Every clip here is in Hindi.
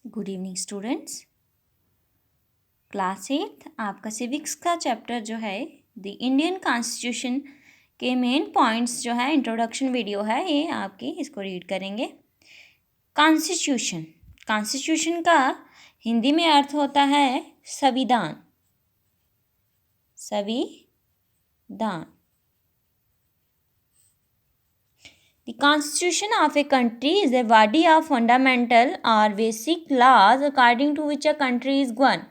Good evening students. क्लास 8 आपका सिविक्स का चैप्टर जो है द इंडियन कॉन्स्टिट्यूशन के मेन पॉइंट्स जो है इंट्रोडक्शन वीडियो है, ये आपकी इसको रीड करेंगे। कॉन्स्टिट्यूशन, कॉन्स्टिट्यूशन का हिंदी में अर्थ होता है संविधान। संविधान। The constitution of a country is a body of fundamental or basic laws according to which a country is governed.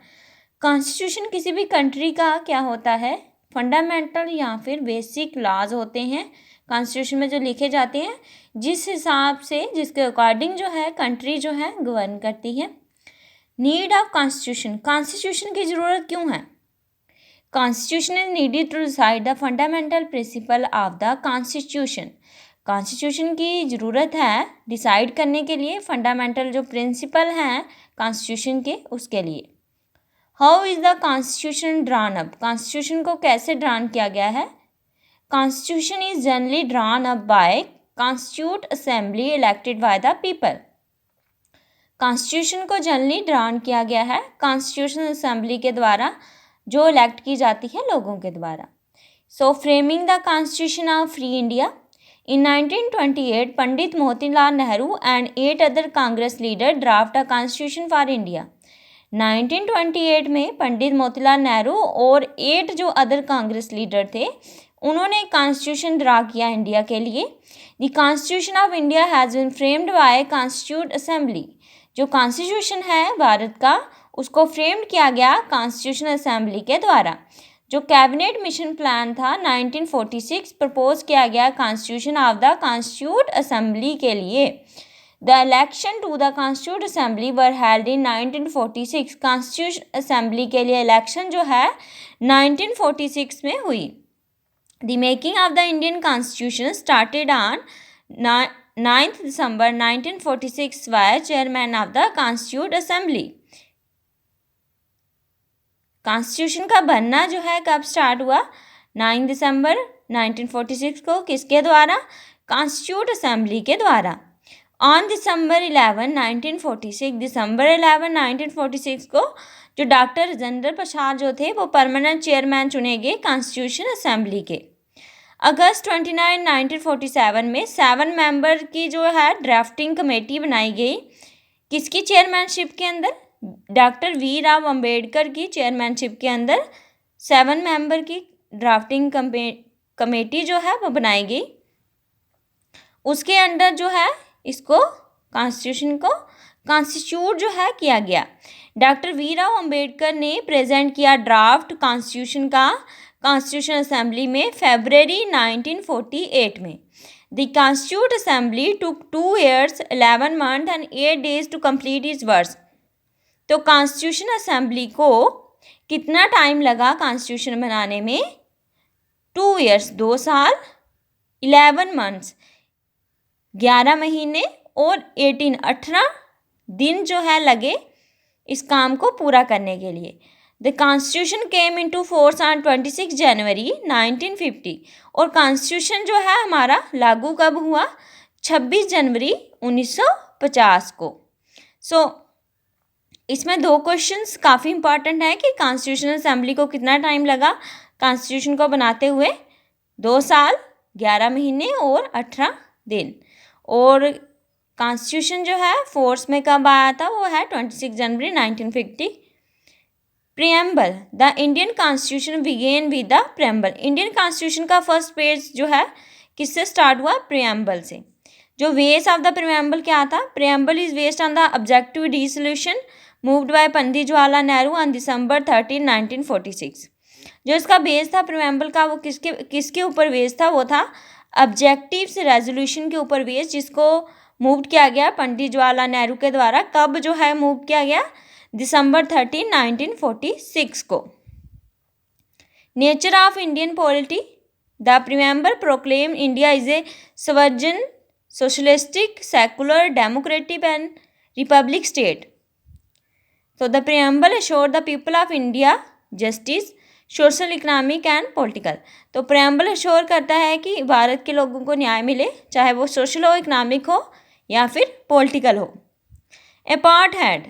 Constitution किसी भी कंट्री का क्या होता है? फंडामेंटल या फिर बेसिक लॉज होते हैं कॉन्स्टिट्यूशन में जो लिखे जाते हैं, जिस हिसाब से जिसके अकॉर्डिंग जो है कंट्री जो है गवर्न करती है। नीड ऑफ कॉन्स्टिट्यूशन, कॉन्स्टिट्यूशन की ज़रूरत क्यों है? Constitution is needed to decide the fundamental principle of the constitution. Constitution की ज़रूरत है डिसाइड करने के लिए फंडामेंटल जो प्रिंसिपल हैं कॉन्स्टिट्यूशन के, उसके लिए। How is the constitution drawn up, constitution को कैसे ड्रॉन किया गया है? Constitution is generally drawn up by constituent assembly elected by the people. Constitution को जनरली ड्रॉन किया गया है कॉन्स्टिट्यूशन असेंबली के द्वारा, जो इलेक्ट की जाती है लोगों के द्वारा। So framing the constitution of free India, in 1928 Pandit Motilal Nehru and 8 other Congress leader draft a constitution for India. 1928 में पंडित मोतीलाल नेहरू और 8 जो अदर कांग्रेस लीडर थे, उन्होंने कॉन्स्टिट्यूशन ड्रा किया इंडिया के लिए। The constitution of India has been framed by constituent assembly. जो कॉन्स्टिट्यूशन है भारत का, उसको फ्रेम्ड किया गया कॉन्स्टिट्यूशन असेंबली के द्वारा। जो कैबिनेट मिशन प्लान था 1946 प्रपोज किया गया constitution of the constituent assembly के लिए। The election to the constituent assembly were held in 1946। Constitution assembly के लिए इलेक्शन जो है 1946 में हुई। The making of the Indian constitution started on 9 December 1946 by chairman of the constituent assembly. Constitution का बनना जो है कब स्टार्ट हुआ? 9 दिसंबर 1946 को। किसके द्वारा? कॉन्स्टिट्यूट असेंबली के द्वारा। ऑन दिसंबर 11 1946, दिसंबर 11 1946 को जो डॉक्टर राजेंद्र प्रसाद जो थे वो परमानेंट चेयरमैन चुने गए कॉन्स्टिट्यूशन असेंबली के। अगस्त 29 1947 में 7 मेंबर की जो है ड्राफ्टिंग कमेटी बनाई गई। किसकी चेयरमैनशिप के अंदर? डॉक्टर वी राव अम्बेडकर की चेयरमैनशिप के अंदर 7 मेंबर की ड्राफ्टिंग कमेटी जो है वो बनाई गई। उसके अंडर जो है इसको कॉन्स्टिट्यूशन को कॉन्स्टिट्यूट जो है किया गया। डॉक्टर वी राव अम्बेडकर ने प्रेजेंट किया ड्राफ्ट कॉन्स्टिट्यूशन का कॉन्स्टिट्यूशन असेंबली में फरवरी 1948 में। The constituent assembly took 2 years 11 months and 8 days to complete its work. तो कॉन्स्टिट्यूशन असेंबली को कितना टाइम लगा कॉन्स्टिट्यूशन बनाने में? 2 years 2 साल, 11 months 11 महीने और 18 दिन जो है लगे इस काम को पूरा करने के लिए। The constitution came into force on 26 जनवरी 1950। और कॉन्स्टिट्यूशन जो है हमारा लागू कब हुआ? 26 जनवरी 1950 को। इसमें 2 क्वेश्चंस काफ़ी इंपॉर्टेंट है कि कॉन्स्टिट्यूशन असेंबली को कितना टाइम लगा कॉन्स्टिट्यूशन को बनाते हुए? 2 साल, 11 महीने और 18 दिन। और कॉन्स्टिट्यूशन जो है फोर्स में कब आया था? वो है 26 जनवरी 1950। Preamble, the Indian constitution began with the preamble. Indian constitution का फर्स्ट पेज जो है किससे स्टार्ट हुआ? प्रियम्बल से। जो बेस ऑफ द प्रियम्बल क्या था? Preamble is based on the objective dissolution moved by Pandit Jawaharlal Nehru on December 13 1946। जो इसका बेस था प्रियम्बल का, वो किसके ऊपर बेस था? वो था ऑब्जेक्टिव से रेजोल्यूशन के ऊपर बेस, जिसको मूव किया गया पंडित जवाहरलाल नेहरू के द्वारा। कब जो है मूव किया गया? दिसंबर 13 1946 को। Nature of Indian polity, the preamble proclaim India is a sovereign socialistic secular democratic and republic state. So the preamble assured the people of India justice, social, economic and political। तो preamble assure करता है कि भारत के लोगों को न्याय मिले, चाहे वो सोशल हो, इकोनॉमिक हो या फिर पॉलिटिकल हो। A part head,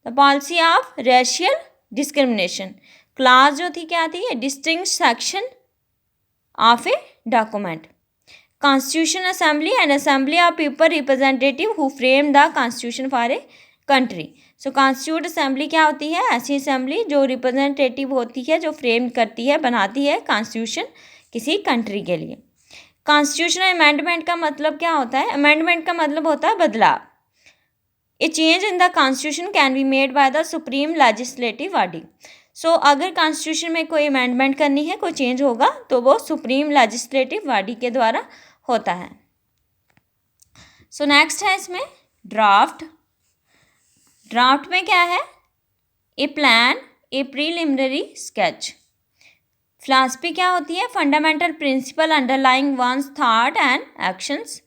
the policy of racial discrimination. Class जो थी क्या थी, distinct section of a document. Constitution assembly and assembly of people representative who frame the constitution for a country. So constitute assembly क्या होती है, ऐसी असेंबली जो रिप्रेजेंटेटिव होती है, जो फ्रेम करती है, बनाती है कॉन्स्टिट्यूशन किसी कंट्री के लिए। कॉन्स्टिट्यूशनल अमेंडमेंट का मतलब क्या होता है, अमेंडमेंट का मतलब होता है बदलाव। A change in the constitution can be made by the supreme legislative body. So अगर कॉन्स्टिट्यूशन में कोई अमेंडमेंट करनी है, कोई चेंज होगा, तो वो सुप्रीम लेजिस्लेटिव बॉडी के द्वारा होता है। सो नेक्स्ट है इसमें ड्राफ्ट। ड्राफ्ट में क्या है, a plan, a preliminary sketch. Philosophy क्या होती है, fundamental principle underlying one's thought and actions.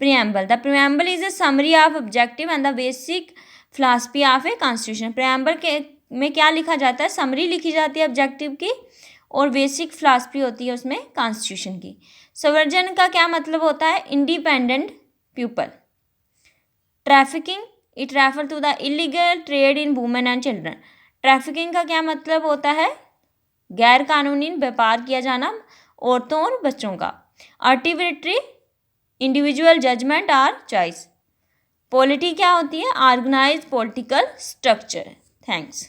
Preamble, the preamble is a summary of objective and the basic philosophy of a constitution. Preamble के में क्या लिखा जाता है, समरी लिखी जाती है ऑब्जेक्टिव की, और बेसिक फिलॉसफी होती है उसमें कॉन्स्टिट्यूशन की। सवर्जन का क्या मतलब होता है, independent people. Trafficking, it refer to the illegal trade in women and children. Trafficking का क्या मतलब होता है, गैर कानूनी व्यापार किया जाना औरतों और बच्चों का। आर्बिट्रेरी, इंडिविजुअल जजमेंट और चॉइस। पॉलिटी क्या होती है, ऑर्गेनाइज पॉलिटिकल स्ट्रक्चर। थैंक्स।